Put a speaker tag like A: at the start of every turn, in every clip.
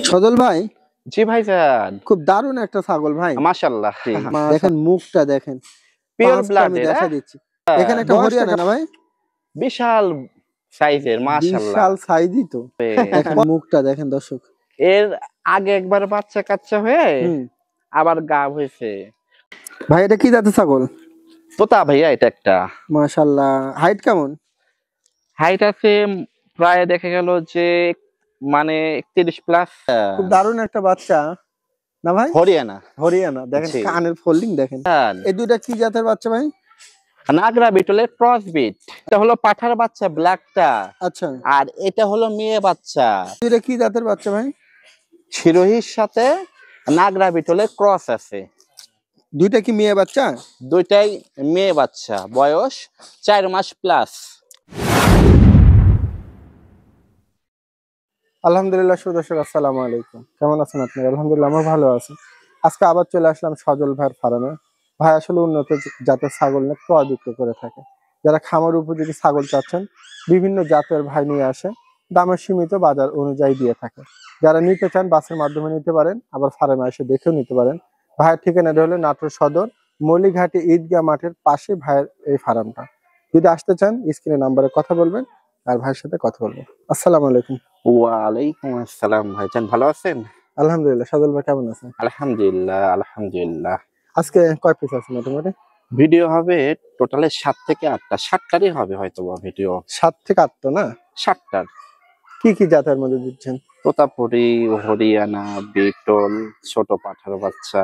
A: সজল ভাই,
B: জি ভাইজান,
A: খুব দারুণ একটা ছাগল ভাই।
B: মাশাআল্লাহ।
A: দেখেন মুখটা দেখেন,
B: পিওর
A: পাঁচটা আমি
B: ব্লাডের
A: দেখা দিচ্ছি। এখানে একটা হরিয়ানা না ভাই,
B: বিশাল সাইজের, মাশাআল্লাহ।
A: বিশাল সাইজই তো। দেখেন মুখটা দেখেন দর্শক।
B: এর আগে একবার বাচ্চা কাচ্চা হয়ে
A: হুম
B: আবার গাব হয়েছে।
A: ভাই এটা কি জাতের ছাগল?
B: তোতা ভাইয়া, এটা একটা
A: মাশাআল্লাহ। হাইট কেমন?
B: হাইট আছে প্রায় দেখা গেল যে মানে 31 প্লাস।
A: খুব দারুণ একটা বাচ্চা না ভাই?
B: হরিয়ানা।
A: হরিয়ানা। দেখেন
B: জি।
A: কানের ফোল্ডিং দেখেন। এই দুইটা কি জাতের বাচ্চা ভাই?
B: নাগরা বিটলের ক্রস বিট। এটা হলো পাঠার বাচ্চা ব্ল্যাকটা,
A: আচ্ছা।
B: আর এটা হলো মেয়ে বাচ্চা।
A: দুইটা কি জাতের বাচ্চা ভাই?
B: শিরোহির সাথে নাগরা বিটলের ক্রস আছে।
A: দুইটা কি মেয়ে বাচ্চা?
B: দুইটাই মেয়ে বাচ্চা, বয়স 4 মাস প্লাস।
A: আলহামদুলিল্লাহ। সুদর্শক আসসালামু আলাইকুম, কেমন আছেন আপনি? আলহামদুলিল্লাহ আমরা ভালো আছি। আজকে আবার চলে আসলাম সজল ভাইয়ের ফার্মে। ভাই আসলে উন্নত জাতের ছাগল নিয়ে ক্রয় বিক্রয় করে থাকে। যারা খামার উপযোগী ছাগল চাচ্ছেন বিভিন্ন জাতের ভাই নিয়ে আসে, দামের সীমিত বাজার অনুযায়ী দিয়ে থাকে। যারা নিতে চান বাসের মাধ্যমে নিতে পারেন, আবার ফার্মে এসে দেখেও নিতে পারেন। ভাইয়ের ঠিকানাটা হলো নাটোর সদর মৌলিঘাটি ঈদগাহ মাঠের পাশে ভাইয়ের এই ফার্মটা। যদি আসতে চান স্ক্রিনে নাম্বারে কথা বলবেন আর ভাইয়ের সাথে কথা বলবেন। আসসালামু আলাইকুম।
B: ওয়ালাইকুম আসসালাম ভাইজান, ভালো আছেন?
A: আলহামদুলিল্লাহ। সজল ভাই কেমন আছেন?
B: আলহামদুলিল্লাহ আলহামদুলিল্লাহ।
A: আজকে কয় পিস আছে মোটামুটি?
B: ভিডিও হবে টোটালে 7 থেকে 8টা, 7টারই হবে হয়তো ভিডিও।
A: 7 থেকে 8 তো না?
B: 7টার।
A: কি কি জাতের মধ্যে দিচ্ছেন?
B: তোতাপুরি, হরিয়ানা, বিটল, ছোট পাঠার বাচ্চা,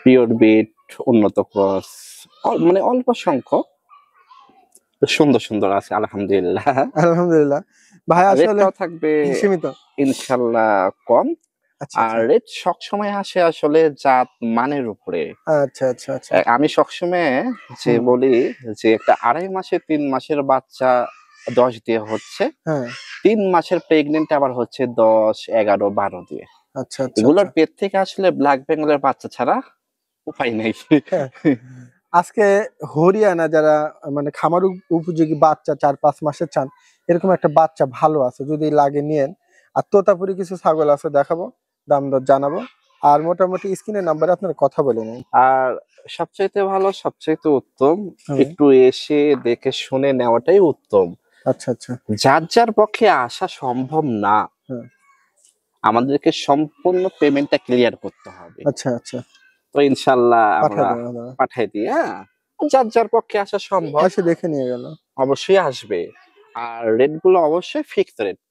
B: পিওর বিট, উন্নত ক্রস, মানে অল্প সংখ্যক সুন্দর সুন্দর আছে আলহামদুলিল্লাহ।
A: আলহামদুলিল্লাহ। ভাই আসলে
B: রেটটাও থাকবে
A: সীমিত
B: ইনশাল্লাহ কম।
A: আচ্ছা
B: আর রেট সবসময় আসে আসলে জাত মানের উপরে।
A: আচ্ছা আচ্ছা আচ্ছা।
B: আমি সবসময় যে বলি যে একটা 2.5 মাসে 3 মাসের বাচ্চা 10 দিয়ে হচ্ছে,
A: হ্যাঁ
B: 3 মাসের প্রেগনেন্ট আবার হচ্ছে 10, 11, 12 দিয়ে।
A: আচ্ছা আচ্ছা।
B: এগুলোর পেট থেকে আসলে ব্ল্যাক বেঙ্গলের বাচ্চা ছাড়া উপায় নেই।
A: আজকে হরিয়ানা যারা মানে খামার উপযোগী বাচ্চা 4-5 মাসের চান, এরকম একটা বাচ্চা ভালো আছে, যদি লাগে নিয়েন। আর তোতাপুরি কিছু ছাগল আছে দেখাবো, দাম দর জানাবো। আর মোটামুটি স্ক্রিনের নাম্বারে আপনারা কথা বলে নিন।
B: আর সবচাইতে ভালো, সবচাইতে উত্তম একটু এসে দেখে শুনে নেওয়াটাই উত্তম।
A: আচ্ছা আচ্ছা।
B: যার যার পক্ষে আসা সম্ভব না, আমাদেরকে সম্পূর্ণ পেমেন্টটা ক্লিয়ার করতে হবে।
A: আচ্ছা আচ্ছা।
B: তো ইনশাআল্লাহ আমরা পাঠাই দিই। হ্যাঁ, যার যার পক্ষে আসা সম্ভব
A: এসে দেখে নিয়ে গেল
B: অবশ্যই আসবে। আর রেট গুলো অবশ্যই ফিক্স রেট।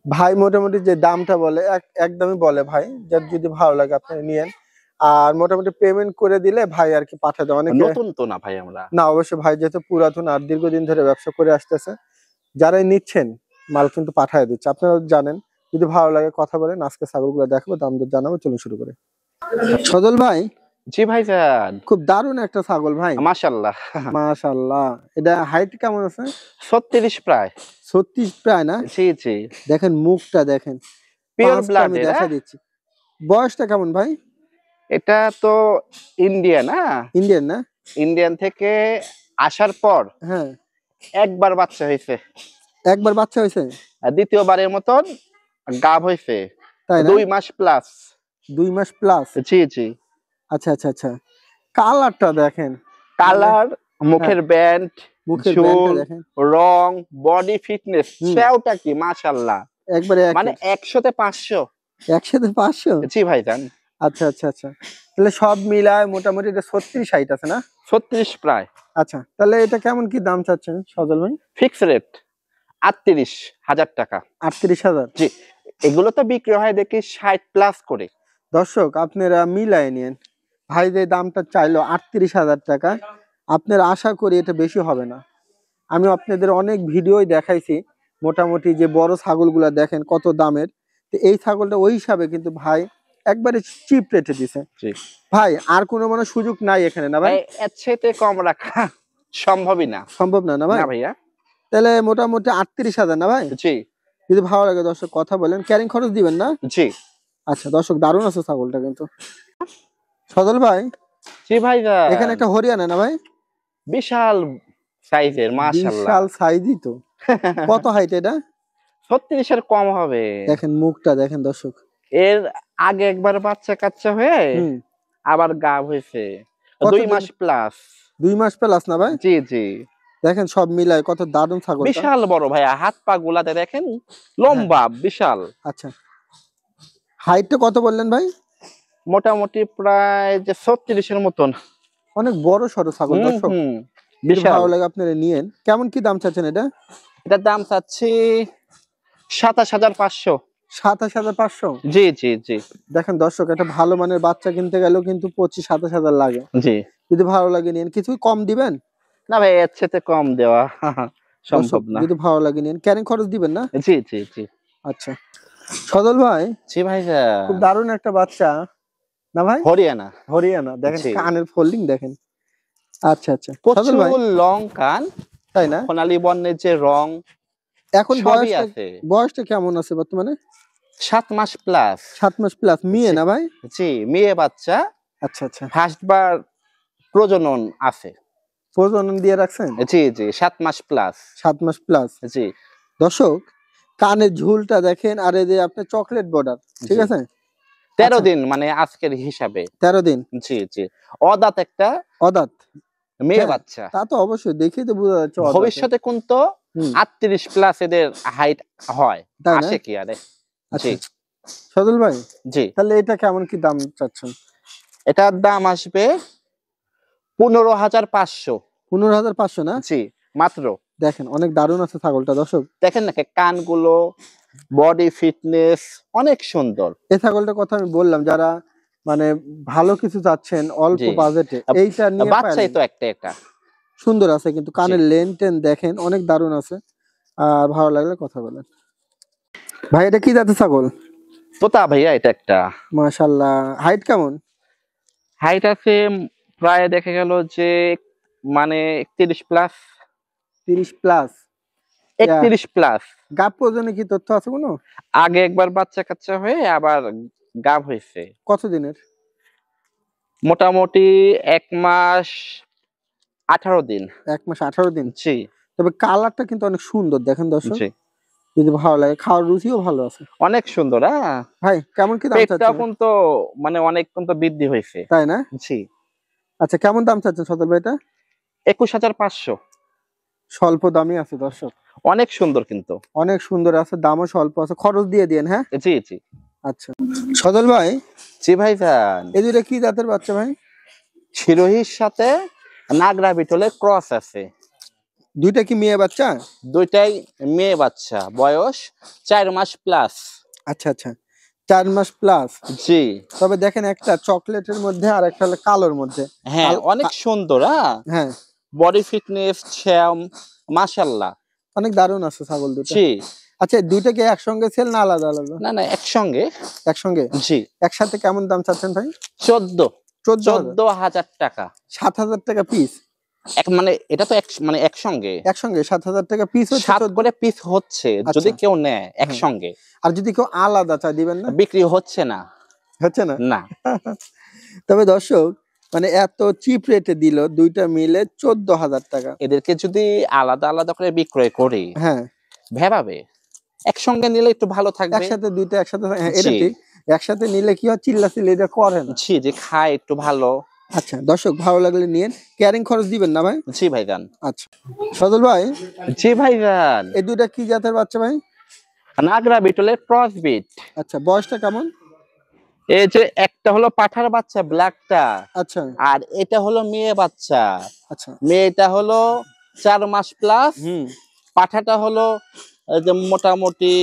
A: ভাই মোটামুটি যে দামটা বলে একদমই বলে ভাই, যার যদি ভালো লাগে আপনি নিয়েন। আর মোটামুটি পেমেন্ট করে দিলে ভাই আর কি পাঠা দেয়। অনেকে
B: নতুন তো না ভাই আমরা,
A: না অবশ্যই ভাই যেহেতু পুরাতন আর দীর্ঘদিন ধরে ব্যবসা করে আসতেছে, যারাই নিচ্ছেন মাল কিন্তু পাঠায় দিচ্ছে, আপনারা জানেন। যদি ভালো লাগে কথা বলেন, আজকে ছাগলগুলো দেখাবো, দাম দর জানাবো, চলুন শুরু করে। সজল ভাই,
B: জি ভাইজান,
A: খুব দারুণ একটা ছাগল ভাই।
B: মাশাআল্লাহ
A: মাশাআল্লাহ। এটা হাইট কেমন আছে?
B: 36 প্রায়।
A: 36 প্রায় না?
B: জি জি।
A: দেখেন মুখটা দেখেন,
B: পিওর
A: পাঁচটা আমি
B: ব্লাডের।
A: দেখা দিচ্ছি। বয়সটা কেমন ভাই?
B: এটা তো ইন্ডিয়ান।
A: ইন্ডিয়ান না?
B: ইন্ডিয়ান থেকে আসার পর
A: হ্যাঁ
B: একবার বাচ্চা হয়েছে,
A: একবার বাচ্চা হয়েছে,
B: আর দ্বিতীয়বারের মতন গাব হয়েছে।
A: তাই না?
B: 2 মাস প্লাস।
A: 2 মাস প্লাস।
B: জি জি।
A: আচ্ছা আচ্ছা আচ্ছা। কালারটা দেখেন,
B: কালার, মুখের ব্যান্ড,
A: মুখের ব্যান্ডটা দেখেন,
B: রং, বডি ফিটনেস, সেওটা কি মাশাআল্লাহ,
A: একবারে
B: মানে 100তে 500।
A: 100তে 500?
B: জি ভাইজান।
A: আচ্ছা আচ্ছা আচ্ছা। তাহলে সব মিলায় মোটামুটি এটা 36-60 আছে না?
B: 36 প্রায়।
A: আচ্ছা, তাহলে এটা কেমন কি দাম চাচ্ছেন সজল ভাই?
B: ফিক্স রেট 38,000 টাকা।
A: 38,000?
B: জি। এগুলো তো বিক্রি হয় দেখি 60 প্লাস করে।
A: দর্শক আপনারা মিলায় নিন। ভাই যে দামটা চাইলো 38,000 টাকা, আপনারা আশা করি এটা বেশি হবে না। আমি আপনাদের অনেক ভিডিওই দেখাইছি, মোটামুটি যে বড় ছাগলগুলা দেখেন কত দামের। তো এই ছাগলটা ওই হিসাবে কিন্তু ভাই একবারে চিপ রেটে দিছে। ভাই আর কোনো মানে সুযোগ নাই এখানে না ভাই?
B: এর চাইতে কম রাখা সম্ভবই না।
A: সম্ভব না না ভাই?
B: না ভাইয়া।
A: তাহলে মোটামুটি 38,000 না ভাই?
B: জি।
A: যদি ভালো লাগে দর্শক কথা বলেন, ক্যারিং খরচ দিবেন না?
B: জি।
A: আচ্ছা দর্শক, দারুণ আছে ছাগলটা কিন্তু। সজল ভাই,
B: জি ভাইজান,
A: এখানে একটা হরিয়ানা না ভাই?
B: বিশাল সাইজের, মাশাআল্লাহ।
A: বিশাল সাইজই তো। কত হাইট এটা?
B: 36-এর কম হবে।
A: দেখেন মুখটা দেখেন দর্শক।
B: এর আগে একবার বাচ্চা কাচ্চা হয়ে
A: হুম।
B: আবার গাব হয়েছে, 2
A: কতদিন?
B: মাস প্লাস।
A: 2 মাস প্লাস না ভাই?
B: জি জি,
A: দেখেন সব মিলায় কত দারুণ ছাগলটা।
B: বিশাল বড় ভাইয়া, হাত পা গুলাতে দেখেন
A: হ্যাঁ।
B: লম্বা বিশাল।
A: আচ্ছা, হাইটটা কত বললেন ভাই?
B: মোটামুটি প্রায় যে 36-এর মতন।
A: অনেক বড় সড়ো ছাগল দর্শক। যদি
B: বিশাল।
A: ভালো লাগে আপনারা নিয়েন। কেমন কি দাম চাচ্ছেন এটা?
B: এটার দাম চাচ্ছি 27,500।
A: 27,500?
B: জি জি জি
A: দেখেন দর্শক, একটা ভালো মানের বাচ্চা কিনতে গেলেও কিন্তু 25-27,000 লাগে।
B: জি।
A: যদি ভালো লাগে নিন, কিছু কম দিবেন?
B: না ভাই, এর চেয়ে কম দেওয়া
A: দর্শক
B: সম্ভব না।
A: যদি ভালো লাগে নিন, ক্যারিং খরচ দিবেন না?
B: জি জি জি
A: আচ্ছা সজল ভাই,
B: জি ভাইয়া,
A: খুব দারুণ একটা বাচ্চা না ভাই?
B: হরিয়ানা।
A: হরিয়ানা, দেখেন
B: জি।
A: কানের ফোল্ডিং দেখেন। আচ্ছা আচ্ছা সজল
B: প্রচুর
A: ভাই,
B: লং কান,
A: তাই না?
B: সোনালী বর্ণের যে রং
A: এখন
B: সবই আছে।
A: বয়সটা কেমন আছে বর্তমানে?
B: 7 মাস প্লাস।
A: 7 মাস প্লাস, মেয়ে
B: জি।
A: না ভাই?
B: জি, মেয়ে বাচ্চা।
A: আচ্ছা আচ্ছা,
B: ফার্স্ট বার প্রজনন আছে।
A: প্রজনন দিয়ে রাখছেন?
B: জি জি, 7 মাস প্লাস।
A: 7 মাস প্লাস।
B: জি
A: দর্শক কানের ঝুলটা দেখেন, আর এই যে আপনার চকলেট বর্ডার, ঠিক
B: জি।
A: আছে?
B: 13
A: আচ্ছা,
B: দিন মানে আজকের হিসাবে।
A: 13 দিন
B: জি জি, অদাঁত একটা
A: অদাঁত।
B: মেয়ে
A: হ্যাঁ,
B: বাচ্চা।
A: তা তো অবশ্যই, দেখেই তো বোঝা যাচ্ছে অদাঁত।
B: ভবিষ্যতে কিন্তু
A: হুম,
B: 38 প্লাস এদের হাইট হয়।
A: তাই না?
B: আসে কি আরে। জি
A: আচ্ছা সজল ভাই,
B: জি,
A: তাহলে এটা কেমন কি দাম চাচ্ছেন?
B: এটার দাম আসবে 15,500।
A: 15,500 না?
B: জি, মাত্র।
A: দেখেন অনেক দারুণ আছে ছাগলটা দর্শক।
B: দেখেন না কানগুলো, বডি ফিটনেস অনেক সুন্দর।
A: এই ছাগলটার কথা আমি বললাম, যারা মানে ভালো কিছু চাচ্ছেন অল্প
B: জি,
A: বাজেটে, এইটা নিয়ে
B: বাচ্চাই
A: পারেন।
B: তো একটা এটা।
A: সুন্দর আছে কিন্তু,
B: জি,
A: কানের লেন টেন দেখেন অনেক দারুণ আছে। আর ভালো লাগলে কথা বলেন। ভাই এটা কি জাতের ছাগল?
B: তোতা ভাইয়া এটা একটা।
A: মাশাআল্লাহ, হাইট কেমন?
B: হাইট আছে প্রায় দেখা গেল যে মানে 31 প্লাস।
A: 30 প্লাস?
B: 31 প্লাস।
A: গাব প্রজননে কি তথ্য আছে কোনো?
B: আগে একবার বাচ্চা কাচ্চা হয়ে আবার গাব হয়েছে।
A: কতদিনের?
B: মোটামুটি 1 মাস 18 দিন।
A: 1 মাস 18 দিন।
B: জি
A: তবে কালারটা কিন্তু অনেক সুন্দর, দেখেন দর্শক।
B: জি,
A: যদি ভালো লাগে, খাওয়ার রুচিও ভালো আছে।
B: অনেক সুন্দর। হ্যাঁ,
A: ভাই কেমন কি দাম
B: পেটটাও
A: চাচ্ছেন?
B: কিন্তু মানে অনেক কিন্তু বৃদ্ধি হয়েছে।
A: তাই না?
B: জি,
A: আচ্ছা কেমন দাম চাচ্ছেন সদর ভাই এটা?
B: 21,500।
A: স্বল্প দামি আছে দর্শক,
B: অনেক সুন্দর কিন্তু।
A: অনেক সুন্দর আছে, দামও স্বল্প আছে, খরচ দিয়ে দিয়েন। হ্যাঁ
B: জি জি
A: আচ্ছা সদল ভাই,
B: জি ভাইজান,
A: এই দুইটা কি জাতের বাচ্চা ভাই?
B: শিরোহির সাথে নাগরা বিটলের ক্রস আছে।
A: দুইটা কি মেয়ে বাচ্চা?
B: দুইটাই মেয়ে বাচ্চা, বয়স 4 মাস প্লাস।
A: আচ্ছা আচ্ছা, 4 মাস প্লাস।
B: জি
A: তবে দেখেন একটা চকলেটের মধ্যে আর একটা হলো কালোর মধ্যে।
B: হ্যাঁ, অনেক সুন্দর। হ্যাঁ,
A: হ্যাঁ
B: বডি ফিটনেস শ্যাম মাশাআল্লাহ।
A: অনেক দারুণ আছে ছাগল দুটো।
B: জি,
A: আচ্ছা দুইটা কি একসঙ্গে সেল না আলাদা আলাদা?
B: না না একসঙ্গে।
A: একসঙ্গে।
B: জি,
A: একসাথে কেমন দাম চাচ্ছেন ভাই? 14,000?
B: 14,000 টাকা।
A: 7,000 টাকা পিস?
B: এক মানে এটা তো মানে একসঙ্গে
A: একসঙ্গে 7,000 টাকা পিস হচ্ছে
B: 7
A: 14?
B: করে পিস হচ্ছে যদি
A: আচ্ছা
B: কেউ নেয়
A: হ্যাঁ,
B: একসঙ্গে।
A: আর যদি কেউ আলাদা চায় দিবেন না?
B: বিক্রি হচ্ছে না।
A: হচ্ছে না?
B: না,
A: তবে দর্শক মানে এত চিপ রেটে দিল, দুইটা মিলে 14,000 টাকা।
B: এদেরকে যদি আলাদা আলাদা করে বিক্রয় করি
A: হ্যাঁ,
B: ভেবাবে, একসঙ্গে নিলে একটু ভালো থাকবে।
A: একসাথে দুইটা একসাথে, হ্যাঁ এটা
B: জি
A: ঠিক। একসাথে নিলে কি হয়, চিল্লাচিল্লি এটা করে না।
B: জি, যে খায় একটু ভালো।
A: আচ্ছা দর্শক ভালো লাগলে নিয়েন, ক্যারিং খরচ দিবেন না ভাই?
B: জি ভাইজান।
A: আচ্ছা সজল ভাই,
B: জি ভাইজান,
A: এই দুইটা কি জাতের বাচ্চা ভাই?
B: নাগরা বিটলের ক্রস বিট।
A: আচ্ছা বয়সটা কেমন?
B: এই যে একটা হলো পাঠার বাচ্চা ব্ল্যাকটা,
A: আচ্ছা
B: আর এটা হলো মেয়ে বাচ্চা।
A: আচ্ছা,
B: মেয়েটা হলো 4 মাস প্লাস,
A: হুম,
B: পাঠাটা হলো এই যে মোটামুটি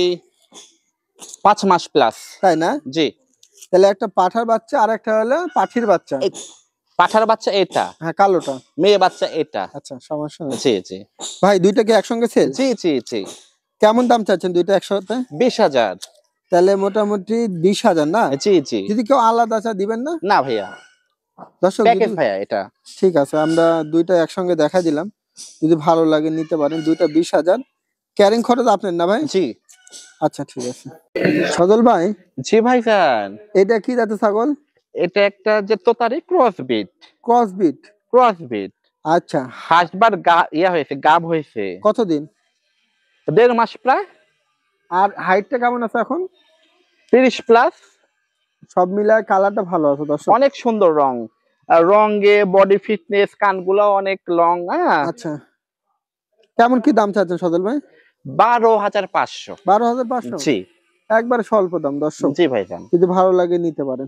B: 5 মাস প্লাস।
A: তাই না?
B: জি,
A: তাহলে একটা পাঠার বাচ্চা আর একটা হলো পাঠির বাচ্চা।
B: এই পাঠার বাচ্চা এটা,
A: হ্যাঁ কালোটা।
B: মেয়ে বাচ্চা এটা।
A: আচ্ছা সমস্যা নেই।
B: জি জি
A: ভাই দুইটা কি একসঙ্গে সেল?
B: জি জি জি,
A: কেমন দাম চাচ্ছেন দুইটা একসাথে?
B: 20,000।
A: তাহলে মোটামুটি 20,000 না?
B: জি জি,
A: যদি কেউ আলাদা চা দিবেন না?
B: না ভাইয়া,
A: দর্শক
B: প্যাকেজ
A: যদি,
B: ভাইয়া এটা।
A: ঠিক আছে আমরা দুইটা একসঙ্গে দেখা দিলাম, যদি ভালো লাগে নিতে পারেন। দুইটা 20,000, ক্যারিং খরচ আপনার না ভাই?
B: জি
A: আচ্ছা ঠিক আছে। সজল ভাই,
B: জি ভাইজান,
A: এটা কি জাতের ছাগল?
B: এটা একটা যে তোতারি cross breed.
A: Cross breed?
B: Cross breed
A: আচ্ছা,
B: হাসবার ইয়া হয়েছে, গাব হয়েছে
A: কতদিন?
B: 1.5 মাস প্রায়।
A: আর হাইটটা কেমন আছে এখন?
B: 30+।
A: সব মিলায় কালারটা ভালো আছে দর্শক।
B: অনেক সুন্দর রং, রঙে বডি ফিটনেস, কানগুলো অনেক লং। হ্যাঁ,
A: আচ্ছা, কেমন কি দাম চাচ্ছেন সজল ভাই?
B: 12,500।
A: 12,500?
B: জি
A: একবার স্বল্প দাম দর্শক,
B: জি ভাইজান।
A: যদি ভালো লাগে নিতে পারেন।